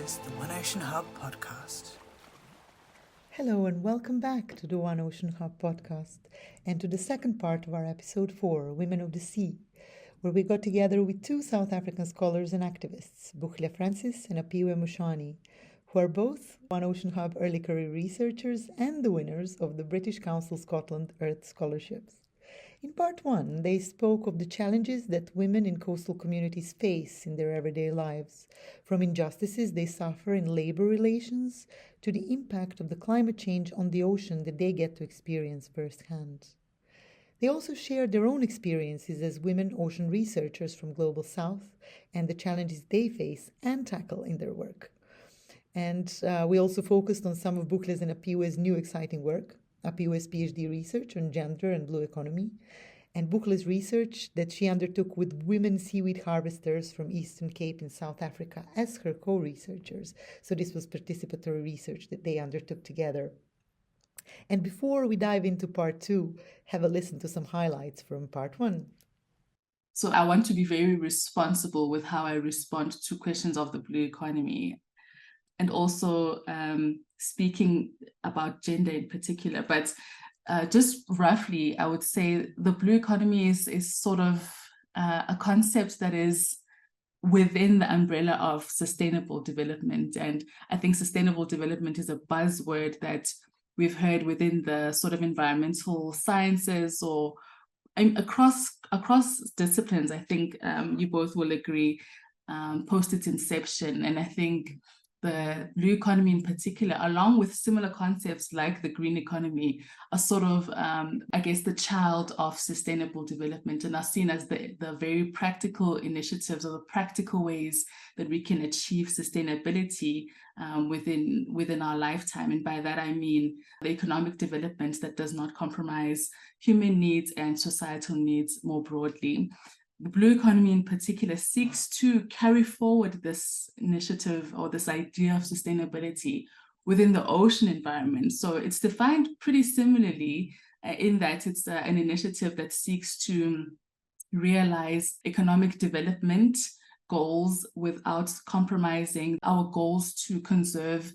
is the One Ocean Hub podcast. Hello and welcome back to the One Ocean Hub podcast and to the second part of our episode 4, Women of the Sea, where we got together with two South African scholars and activists, Buhle Francis and Aphiwe Moshani, who are both One Ocean Hub early career researchers and the winners of the British Council Scotland Earth Scholarships. In part 1, they spoke of the challenges that women in coastal communities face in their everyday lives, from injustices they suffer in labor relations to the impact of the climate change on the ocean that they get to experience firsthand. They also shared their own experiences as women ocean researchers from Global South and the challenges they face and tackle in their work. And we also focused on some of Buhle's and Aphiwe's new exciting work, Aphiwe's PhD research on gender and blue economy, and Buhle's research that she undertook with women seaweed harvesters from Eastern Cape in South Africa as her co-researchers. So this was participatory research that they undertook together. And before we dive into part 2, have a listen to some highlights from part 1. So I want to be very responsible with how I respond to questions of the blue economy, and also speaking about gender in particular. But just roughly, I would say the blue economy is sort of a concept that is within the umbrella of sustainable development. And I think sustainable development is a buzzword that we've heard within the sort of environmental sciences or across disciplines. I think you both will agree post its inception. And I think the blue economy in particular, along with similar concepts like the green economy, are sort of, I guess, the child of sustainable development and are seen as the very practical initiatives or the practical ways that we can achieve sustainability within our lifetime. And by that, I mean the economic development that does not compromise human needs and societal needs more broadly. The blue economy in particular seeks to carry forward this initiative or this idea of sustainability within the ocean environment. So it's defined pretty similarly in that it's an initiative that seeks to realize economic development goals without compromising our goals to conserve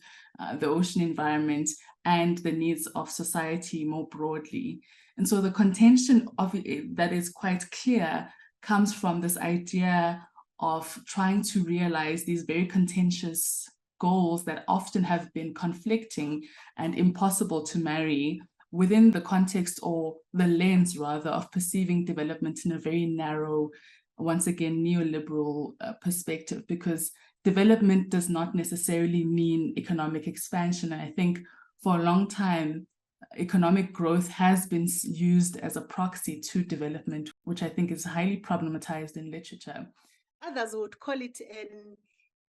the ocean environment and the needs of society more broadly. And so the contention of it that is quite clear comes from this idea of trying to realize these very contentious goals that often have been conflicting and impossible to marry within the context or the lens, rather, of perceiving development in a very narrow, once again, neoliberal perspective, because development does not necessarily mean economic expansion. And I think for a long time, economic growth has been used as a proxy to development, which I think is highly problematized in literature. Others would call it an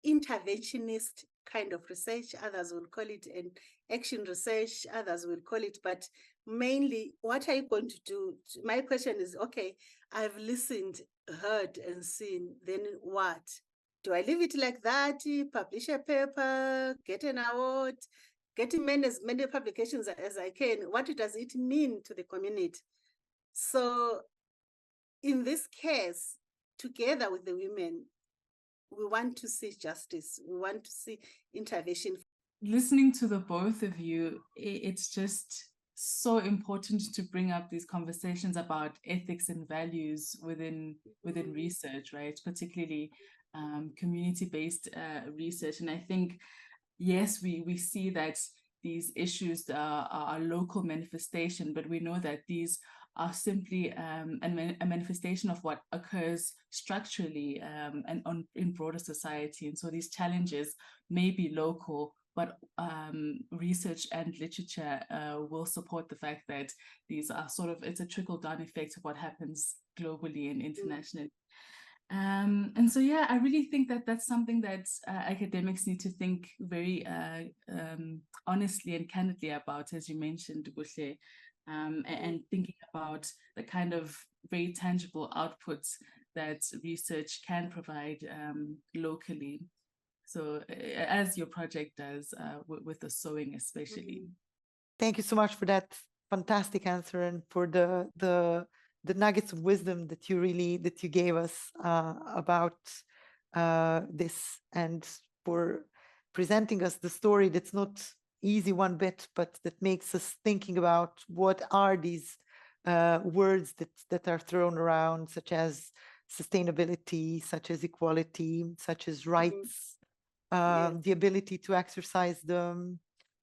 interventionist kind of research. Others would call it an action research. Others will call it, but mainly, what are you going to do? My question is, okay, I've listened, heard, and seen, then what? Do I leave it like that, publish a paper, get an award, get as many publications as I can? What does it mean to the community? So in this case, together with the women, we want to see justice. We want to see intervention. Listening to the both of you, it's just so important to bring up these conversations about ethics and values within research, right? Particularly community-based research. And I think, yes, we see that these issues are a local manifestation, but we know that these are simply a manifestation of what occurs structurally and in broader society. And so these challenges may be local, but research and literature will support the fact that these are sort of, it's a trickle-down effect of what happens globally and internationally. And so, yeah, I really think that that's something that academics need to think very honestly and candidly about, as you mentioned, Buhle, and thinking about the kind of very tangible outputs that research can provide locally. So as your project does with the sewing especially. Thank you so much for that fantastic answer and for the nuggets of wisdom that you gave us about this, and for presenting us the story that's not easy one bit, but that makes us thinking about what are these words that are thrown around, such as sustainability, such as equality, such as rights, the ability to exercise them,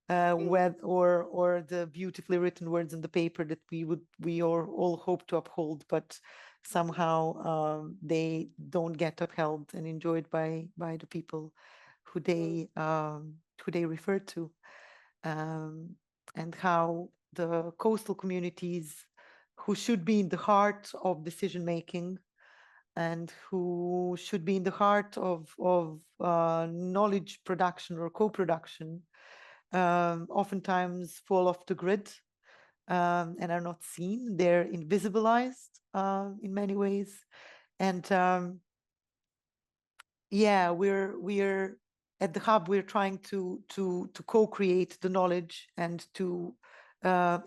or the beautifully written words in the paper that we all hope to uphold, but somehow they don't get upheld and enjoyed by the people who they refer to, and how the coastal communities, who should be in the heart of decision making and who should be in the heart of knowledge production or co-production, oftentimes fall off the grid and are not seen. They're invisibilized in many ways. And yeah, we're at the hub, we're trying to co-create the knowledge and to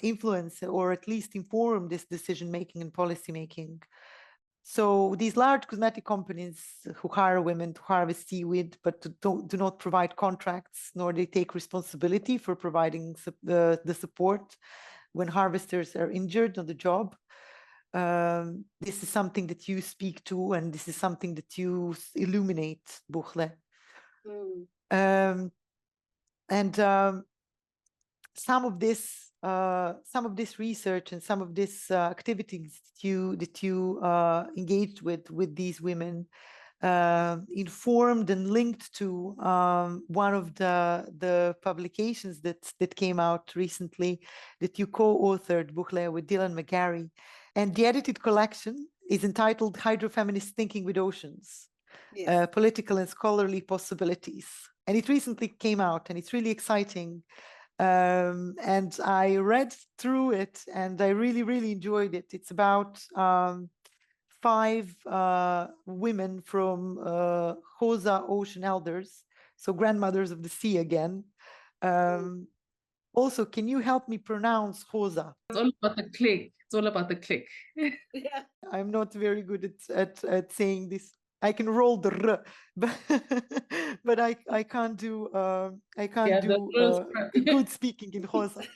influence or at least inform this decision making and policy making. So these large cosmetic companies who hire women to harvest seaweed, but do not provide contracts, nor they take responsibility for providing the support when harvesters are injured on the job. This is something that you speak to, and this is something that you illuminate, Buhle. Some of this research and some of this activities that you engaged with these women informed and linked to one of the publications that came out recently that you co-authored, Buhle, with Dylan McGarry, and the edited collection is entitled Hydrofeminist Thinking with Oceans, Political and Scholarly Possibilities, and it recently came out, and it's really exciting. And I read through it and I really, really enjoyed it. It's about 5 women from Xhosa Ocean Elders, so grandmothers of the sea again. Also, can you help me pronounce Xhosa? It's all about the click. It's all about the click. Yeah. I'm not very good at saying this. I can roll the r, but I can't do good speaking in Xhosa.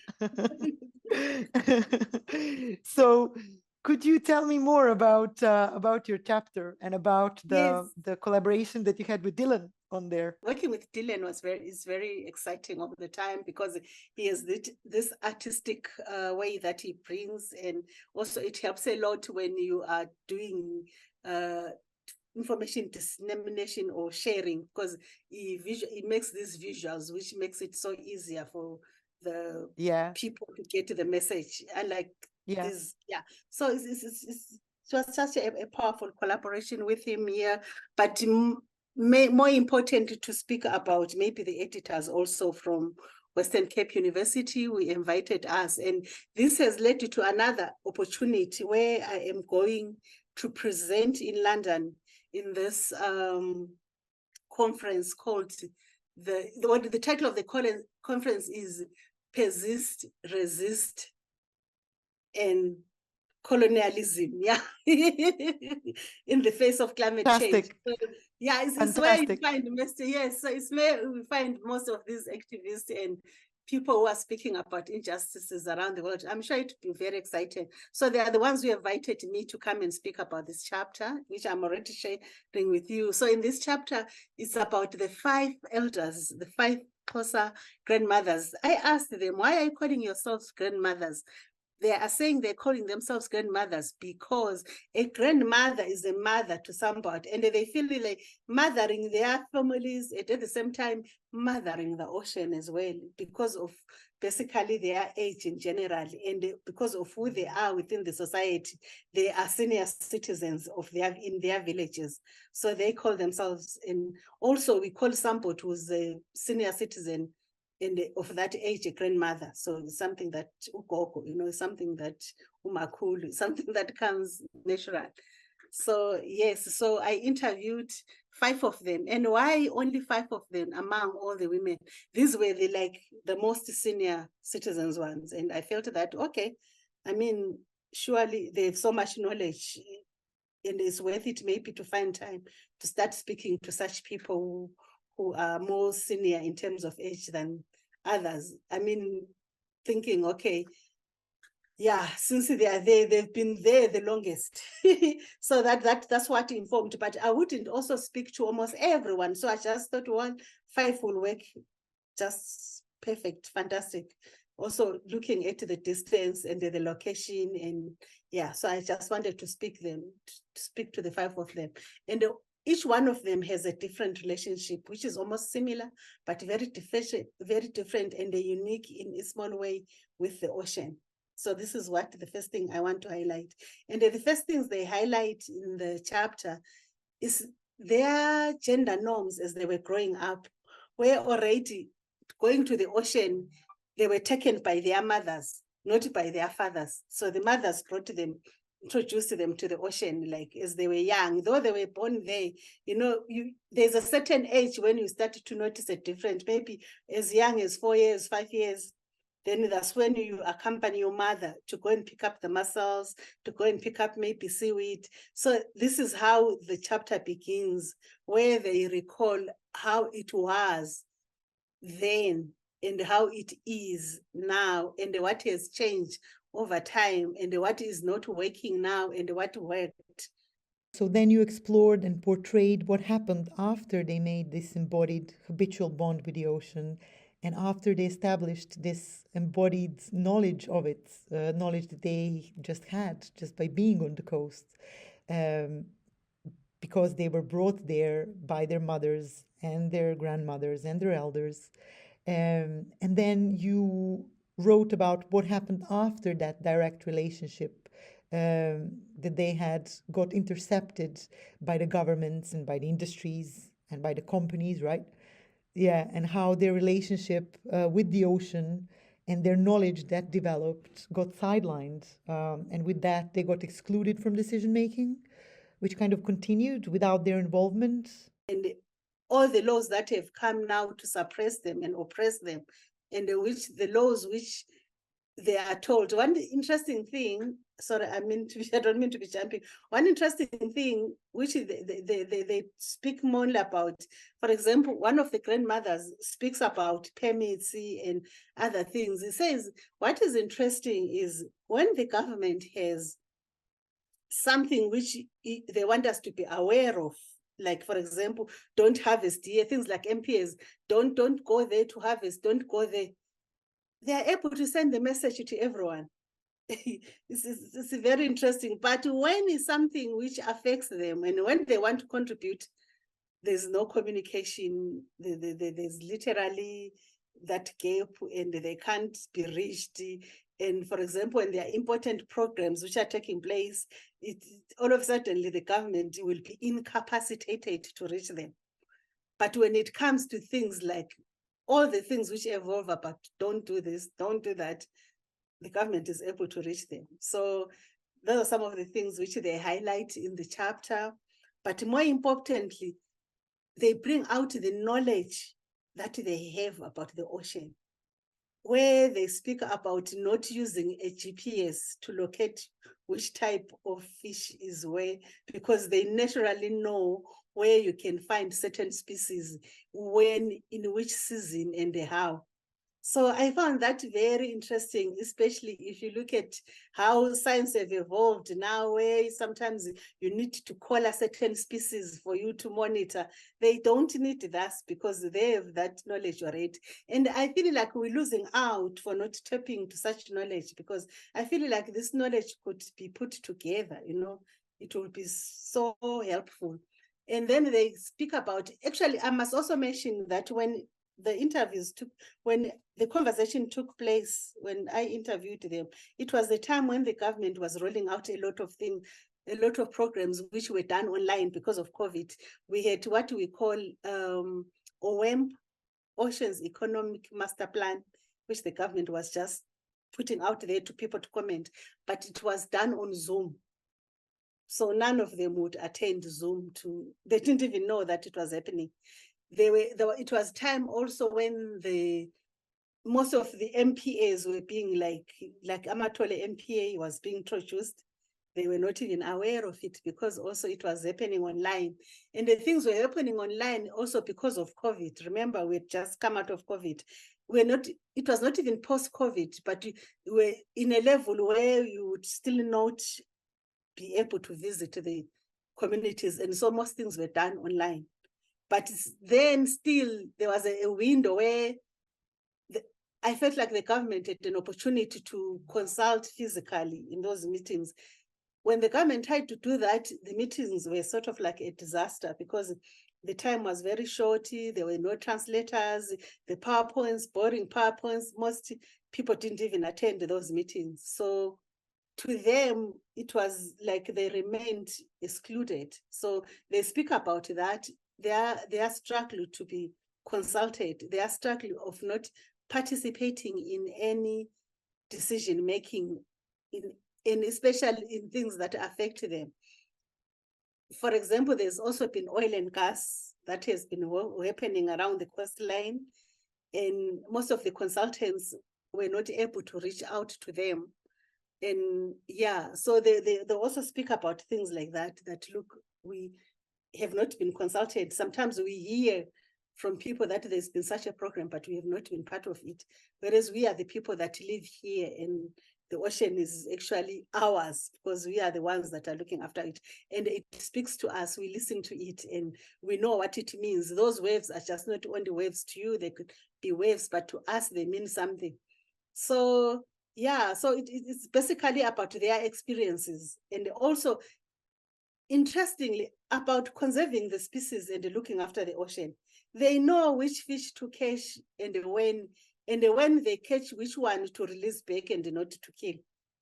So could you tell me more about your chapter and about the collaboration that you had with Dylan on there? Working with Dylan is very exciting all the time, because he has this artistic way that he brings, and also it helps a lot when you are doing information dissemination or sharing, because he makes these visuals, which makes it so easier for the people to get to the message. And like this, so it was such a powerful collaboration with him here. But more important to speak about, maybe the editors also from Western Cape University, we invited us, and this has led to another opportunity where I am going to present in London in this conference called the title of the conference is Persist, Resist, and Colonialism, in the face of climate change. So, it's where you find most, so it's where we find most of these activists and people who are speaking about injustices around the world. I'm sure it will be very exciting. So they are the ones who invited me to come and speak about this chapter, which I'm already sharing with you. So in this chapter, it's about the 5 elders, the 5 Xhosa grandmothers. I asked them, why are you calling yourselves grandmothers? They are saying they're calling themselves grandmothers because a grandmother is a mother to somebody, and they feel like mothering their families and at the same time mothering the ocean as well, because of basically their age in general, and because of who they are within the society. They are senior citizens in their villages, so they call themselves. And also we call somebody who's a senior citizen of that age a grandmother. So it's something that something that umakhulu, something that comes natural. So yes, so I interviewed 5 of them. And why only 5 of them among all the women? These were the most senior citizens ones. And I felt that, okay, I mean, surely they have so much knowledge, and it's worth it maybe to find time to start speaking to such people who are more senior in terms of age than others. I mean, thinking, okay, yeah, since they are there, they've been there the longest. So that's what informed. But I wouldn't also speak to almost everyone. So I just thought 5 will work just perfect, fantastic. Also looking at the distance and the location, and yeah, so I just wanted to speak to the 5 of them. And each one of them has a different relationship, which is almost similar, but very different and unique in a small way with the ocean. So this is what the first thing I want to highlight. And the first things they highlight in the chapter is their gender norms as they were growing up, were already going to the ocean. They were taken by their mothers, not by their fathers. So the mothers introduced them to the ocean, like as they were young, though they were born there. There's a certain age when you start to notice a difference, maybe as young as 4 years, 5 years. Then that's when you accompany your mother to go and pick up the mussels, to go and pick up maybe seaweed. So this is how the chapter begins, where they recall how it was then and how it is now, and what has changed over time, and what is not working now, and what worked. So then you explored and portrayed what happened after they made this embodied habitual bond with the ocean, and after they established this embodied knowledge of it, knowledge that they just had just by being on the coast, because they were brought there by their mothers and their grandmothers and their elders. And then you wrote about what happened after that direct relationship, that they had got intercepted by the governments and by the industries and by the companies, right? Yeah, and how their relationship with the ocean and their knowledge that developed got sidelined. And with that, they got excluded from decision making, which kind of continued without their involvement. And all the laws that have come now to suppress them and oppress them, and the laws which they are told. One interesting thing, sorry, I don't mean to be jumping. One interesting thing which they speak more about, for example, one of the grandmothers speaks about permits and other things. It says, what is interesting is when the government has something which they want us to be aware of, like, for example, don't harvest here, things like MPs, don't go there to harvest, don't go there. They are able to send the message to everyone. It's very interesting. But when it's something which affects them, and when they want to contribute, there's no communication. There's literally that gap, and they can't be reached. And for example, when there are important programs which are taking place, all of a sudden the government will be incapacitated to reach them. But when it comes to things like all the things which evolve about don't do this, don't do that, the government is able to reach them. So those are some of the things which they highlight in the chapter. But more importantly, they bring out the knowledge that they have about the ocean, where they speak about not using a GPS to locate which type of fish is where, because they naturally know where you can find certain species, when, in which season, and how. So I found that very interesting, especially if you look at how science have evolved now, where sometimes you need to call a certain species for you to monitor. They don't need that because they have that knowledge already. And I feel like we're losing out for not tapping to such knowledge, because I feel like this knowledge could be put together, it will be so helpful. And then they speak about, actually, I must also mention that when the conversation took place, when I interviewed them, it was the time when the government was rolling out a lot of things, a lot of programs which were done online because of COVID. We had what we call OEM, Oceans Economic Master Plan, which the government was just putting out there to people to comment, but it was done on Zoom. So none of them would attend Zoom they didn't even know that it was happening. It was time also when most of the MPAs were being like Amatole MPA was being introduced. they were not even aware of it because also it was happening online. And the things were happening online also because of COVID. Remember, we had just come out of COVID. It was not even post-COVID, but we were in a level where you would still not be able to visit the communities. And so most things were done online. But then still there was a window where I felt like the government had an opportunity to consult physically in those meetings. When the government tried to do that, the meetings were sort of like a disaster because the time was very short. There were no translators, the PowerPoints, boring PowerPoints. Most people didn't even attend those meetings. So to them, it was like they remained excluded. So they speak about that. Their struggle to be consulted, their struggle of not participating in any decision making, in especially in things that affect them. For example, there's also been oil and gas that has been happening around the coastline, and most of the consultants were not able to reach out to them. And yeah, so they also speak about things like that, that look, we have not been consulted. Sometimes we hear from people that there's been such a program, but we have not been part of it. Whereas we are the people that live here, and the ocean is actually ours because we are the ones that are looking after it. And it speaks to us, we listen to it, and we know what it means. Those waves are just not only waves to you, they could be waves, but to us, they mean something. So yeah, so it's basically about their experiences, and also, interestingly, about conserving the species and looking after the ocean. They know which fish to catch and when they catch, which one to release back and not to kill.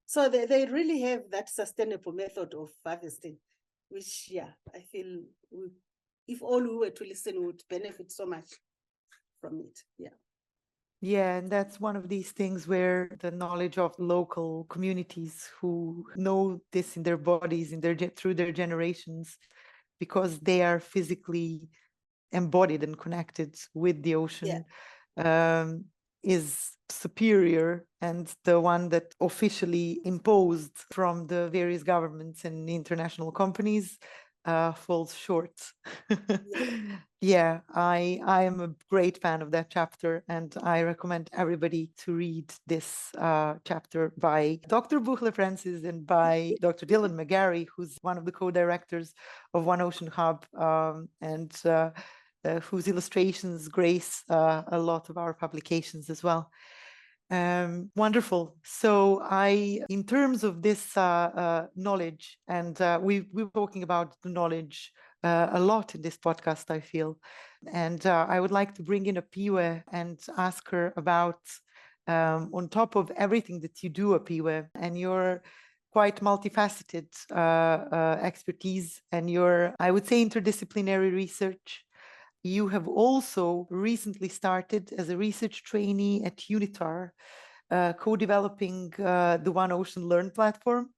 So they really have that sustainable method of harvesting, which, yeah, I feel if all we were to listen, would benefit so much from it. Yeah. Yeah, and that's one of these things where the knowledge of local communities who know this in their bodies, through their generations, because they are physically embodied and connected with the ocean, is superior, and the one that officially imposed from the various governments and international companies falls short. Yeah, I am a great fan of that chapter, and I recommend everybody to read this chapter by Dr. Buhle Francis and by Dr. Dylan McGarry, who's one of the co-directors of One Ocean Hub, and whose illustrations grace a lot of our publications as well. Wonderful. So in terms of this knowledge, and we were talking about the knowledge a lot in this podcast, I feel. And I would like to bring in Aphiwe and ask her about, on top of everything that you do, Aphiwe, and your quite multifaceted expertise and your, I would say, interdisciplinary research, you have also recently started as a research trainee at UNITAR, co-developing the One Ocean Learn platform.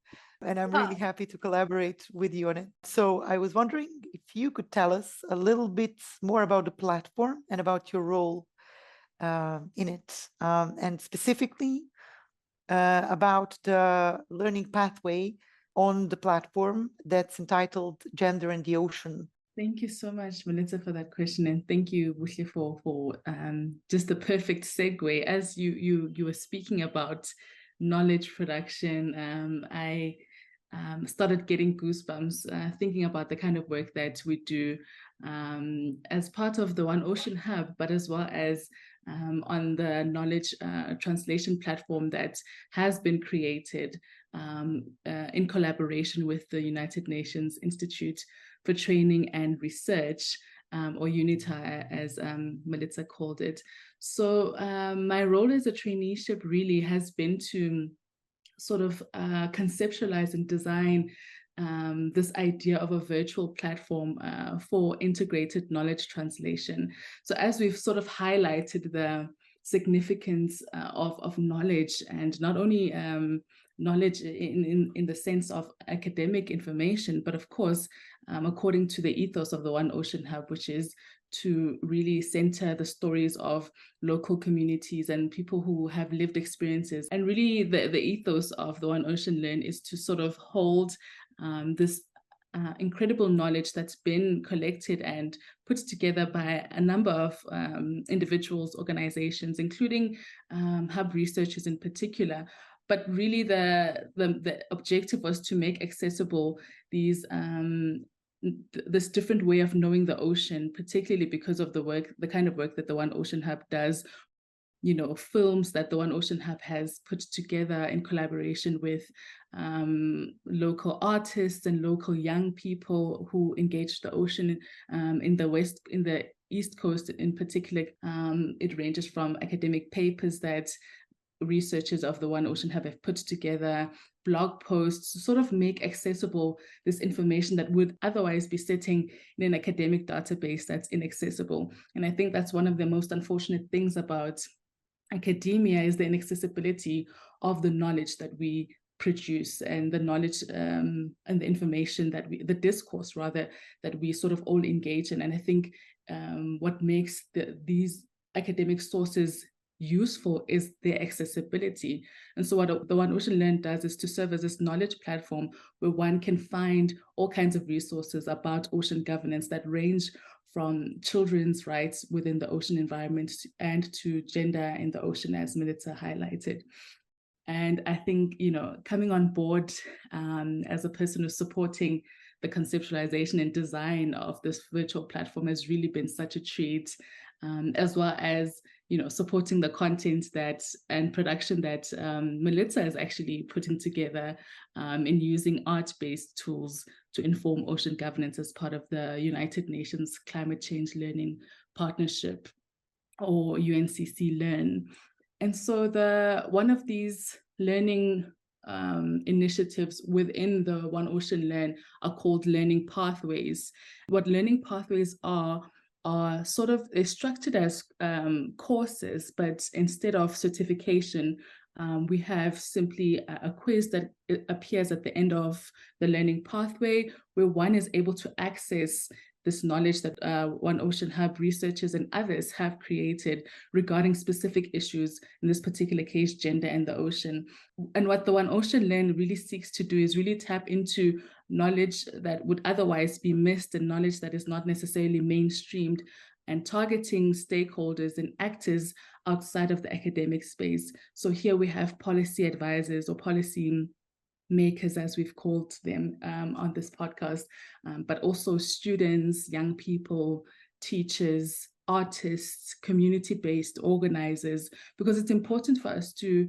And I'm really happy to collaborate with you on it. So I was wondering if you could tell us a little bit more about the platform and about your role in it, and specifically about the learning pathway on the platform that's entitled Gender and the Ocean. Thank you so much, Milica, for that question, and thank you, Buhle, for just the perfect segue. As you were speaking about knowledge production, I started getting goosebumps thinking about the kind of work that we do as part of the One Ocean Hub, but as well as on the knowledge translation platform that has been created in collaboration with the United Nations Institute for Training and Research, or UNITAR, as Milica called it. So my role as a traineeship really has been to sort of conceptualize and design this idea of a virtual platform for integrated knowledge translation. So as we've sort of highlighted the significance of knowledge, and not only knowledge in the sense of academic information, but of course, according to the ethos of the One Ocean Hub, which is to really center the stories of local communities and people who have lived experiences. And really the ethos of the One Ocean Learn is to sort of hold this incredible knowledge that's been collected and put together by a number of individuals, organizations, including hub researchers in particular. But really the objective was to make accessible these this different way of knowing the ocean, particularly because of the kind of work that the One Ocean Hub does, films that the One Ocean Hub has put together in collaboration with local artists and local young people who engage the ocean in the East Coast in particular. It ranges from academic papers that researchers of the One Ocean Hub have put together, blog posts to sort of make accessible this information that would otherwise be sitting in an academic database that's inaccessible. And I think that's one of the most unfortunate things about academia, is the inaccessibility of the knowledge that we produce and the knowledge and the information the discourse rather, that we sort of all engage in. And I think what makes these academic sources useful is their accessibility. And so what the One Ocean Learn does is to serve as this knowledge platform where one can find all kinds of resources about ocean governance that range from children's rights within the ocean environment and to gender in the ocean, as Milica highlighted. And I think, coming on board as a person who's supporting the conceptualization and design of this virtual platform has really been such a treat, as well as supporting the content and production that Milica is actually putting together in using art-based tools to inform ocean governance as part of the United Nations Climate Change Learning Partnership, or UNCC Learn. And so one of these learning initiatives within the One Ocean Learn are called learning pathways. What learning pathways are sort of, they're structured as courses, but instead of certification, we have simply a quiz that appears at the end of the learning pathway, where one is able to access this knowledge that One Ocean Hub researchers and others have created regarding specific issues, in this particular case, gender and the ocean. And what the One Ocean Learn really seeks to do is really tap into knowledge that would otherwise be missed and knowledge that is not necessarily mainstreamed, and targeting stakeholders and actors outside of the academic space. So here we have policy advisors or policy makers, as we've called them on this podcast, but also students, young people, teachers, artists, community-based organizers, because it's important for us to,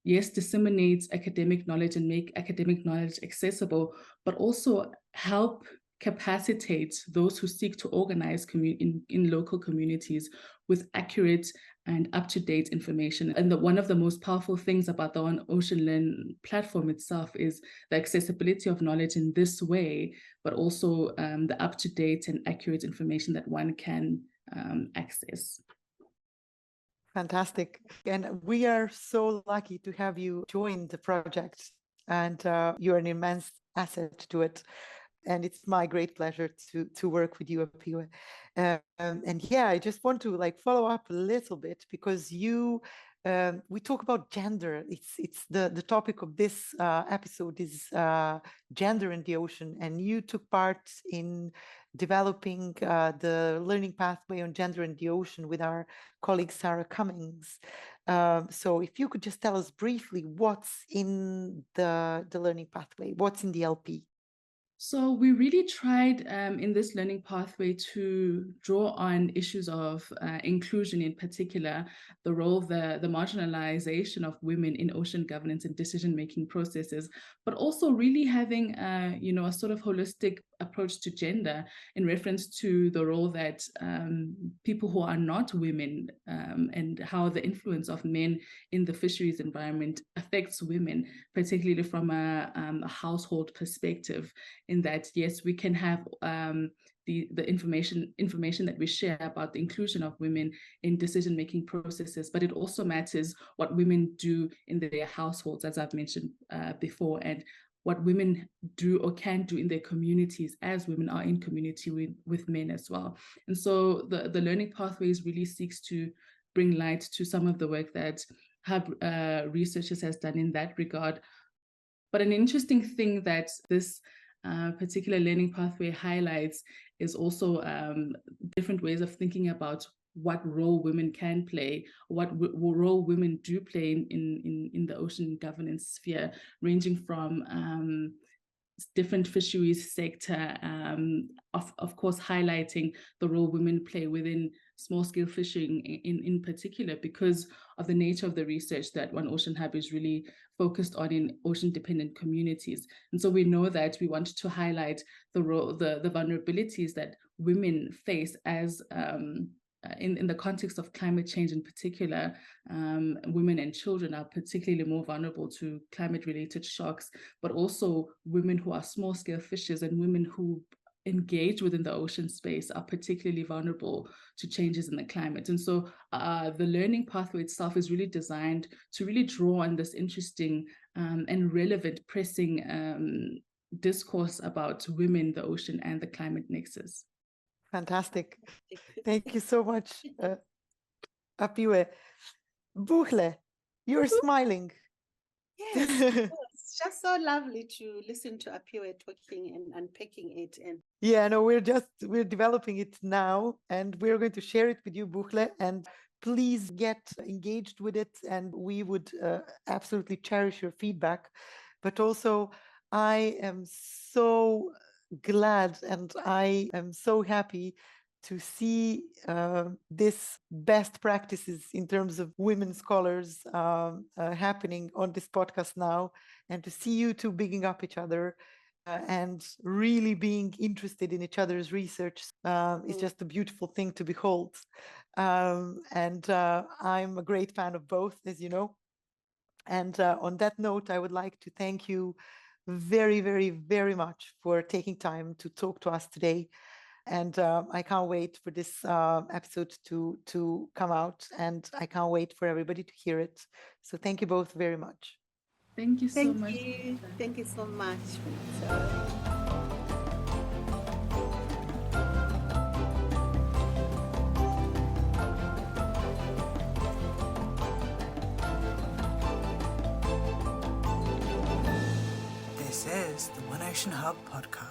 yes, disseminate academic knowledge and make academic knowledge accessible, but also help capacitate those who seek to organize in local communities with accurate and up-to-date information. And one of the most powerful things about the One Ocean Learn platform itself is the accessibility of knowledge in this way, but also the up-to-date and accurate information that one can access. Fantastic. And we are so lucky to have you join the project, and you're an immense asset to it. And it's my great pleasure to work with you, Aphiwe. And yeah, I just want to follow up a little bit, because we talk about gender. It's the topic of this episode is gender in the ocean, and you took part in developing the learning pathway on gender in the ocean with our colleague Sarah Cummings. So if you could just tell us briefly what's in the learning pathway, what's in the LP. So we really tried in this learning pathway to draw on issues of inclusion, in particular, the role, the marginalization of women in ocean governance and decision-making processes, but also really having a sort of holistic approach to gender in reference to the role that people who are not women and how the influence of men in the fisheries environment affects women, particularly from a household perspective, in that, yes, we can have the information that we share about the inclusion of women in decision-making processes, but it also matters what women do in their households, as I've mentioned before. And what women do or can do in their communities as women are in community with men as well. And so the learning pathways really seeks to bring light to some of the work that Hub Researchers has done in that regard. But an interesting thing that this particular learning pathway highlights is also different ways of thinking about what role women can play, what role women do play in the ocean governance sphere, ranging from different fisheries sector, of course highlighting the role women play within small-scale fishing in particular, because of the nature of the research that One Ocean Hub is really focused on in ocean-dependent communities. And so we know that we want to highlight the role, the vulnerabilities that women face as in the context of climate change in particular. Women and children are particularly more vulnerable to climate-related shocks, but also women who are small-scale fishers and women who engage within the ocean space are particularly vulnerable to changes in the climate. And so the learning pathway itself is really designed to really draw on this interesting and relevant, pressing discourse about women, the ocean, and the climate nexus. Fantastic. Thank you so much, Aphiwe. Buhle, you're smiling. Yes, it's just so lovely to listen to Aphiwe talking and unpacking it. And yeah, no, we're developing it now, and we're going to share it with you, Buhle, and please get engaged with it, and we would absolutely cherish your feedback. But also, I am so glad and I am so happy to see this best practices in terms of women scholars happening on this podcast now, and to see you two bigging up each other and really being interested in each other's research is just a beautiful thing to behold. And I'm a great fan of both, as you know. And on that note, I would like to thank you very, very, very much for taking time to talk to us today. And I can't wait for this episode to come out, and I can't wait for everybody to hear it. So thank you both very much. Thank you so much. Thank you so much. This is the One Ocean Hub podcast.